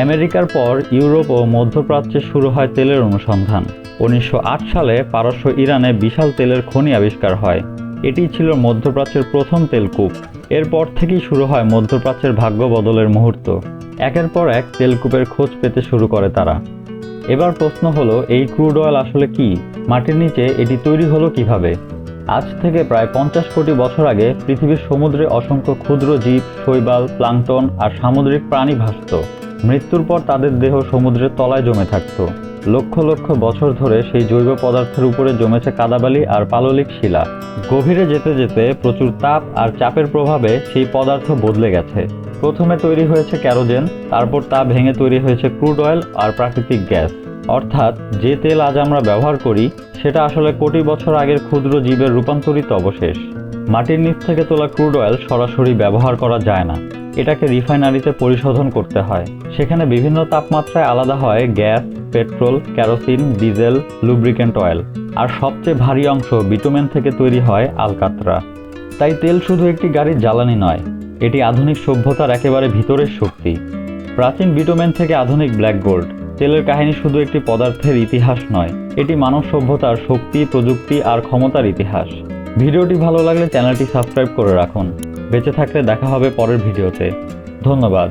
আমেরিকার পর ইউরোপ ও মধ্যপ্রাচ্যে শুরু হয় তেলের অনুসন্ধান। 1908 সালে পারস্য ইরানে বিশাল তেলের খনি আবিষ্কার হয়। এটি ছিল মধ্যপ্রাচ্যের প্রথম তেলকূপ। এরপর থেকেই শুরু হয় মধ্যপ্রাচ্যের ভাগ্য বদলের মুহূর্ত। একের পর এক তেলকূপের খোঁজ পেতে শুরু করে তারা। এবার প্রশ্ন হলো, এই ক্রুড অয়েল আসলে কি? মাটির নিচে এটি তৈরি হলো কিভাবে? আজ থেকে প্রায় 50 কোটি বছর আগে পৃথিবীর সমুদ্রে অসংখ্য ক্ষুদ্র জীব, শৈবাল, প্লাঙ্কটন আর সামুদ্রিক প্রাণী ভাসত। মৃত্যুর পর তাদের দেহ সমুদ্রের তলায় জমে থাকত। লক্ষ লক্ষ বছর ধরে সেই জৈব পদার্থের উপরে জমেছে কাদাবালি আর পাললিক শিলা। গভীরে যেতে যেতে প্রচুর তাপ আর চাপের প্রভাবে সেই পদার্থ বদলে গেছে। প্রথমে তৈরি হয়েছে ক্যারোজেন, তারপর তা ভেঙে তৈরি হয়েছে ক্রুড অয়েল আর প্রাকৃতিক গ্যাস। অর্থাৎ যে তেল আজ আমরা ব্যবহার করি সেটা আসলে কোটি বছর আগের ক্ষুদ্র জীবের রূপান্তরিত অবশেষ। মাটির নিচ থেকে তোলা ক্রুড অয়েল সরাসরি ব্যবহার করা যায় না, এটাকে রিফাইনারিতে পরিশোধন করতে হয়। সেখানে বিভিন্ন তাপমাত্রায় আলাদা হয় gas, petrol, kerosene, diesel, lubricant oil. আর সবচেয়ে ভারী অংশ বিটুমেন থেকে তৈরি হয় আলকাতরা। তাই তেল শুধু একটি গাড়ির জ্বালানি নয়, এটি আধুনিক সভ্যতার একেবারে ভিতরের শক্তি। প্রাচীন বিটুমেন থেকে আধুনিক ব্ল্যাক গোল্ড, তেলের কাহিনী শুধু একটি পদার্থের ইতিহাস নয়, এটি মানব সভ্যতার শক্তি, প্রযুক্তি আর ক্ষমতার ইতিহাস। ভিডিওটি ভালো লাগলে চ্যানেলটি সাবস্ক্রাইব করে রাখুন। বেঁচে থাকলে দেখা হবে পরের ভিডিওতে। ধন্যবাদ।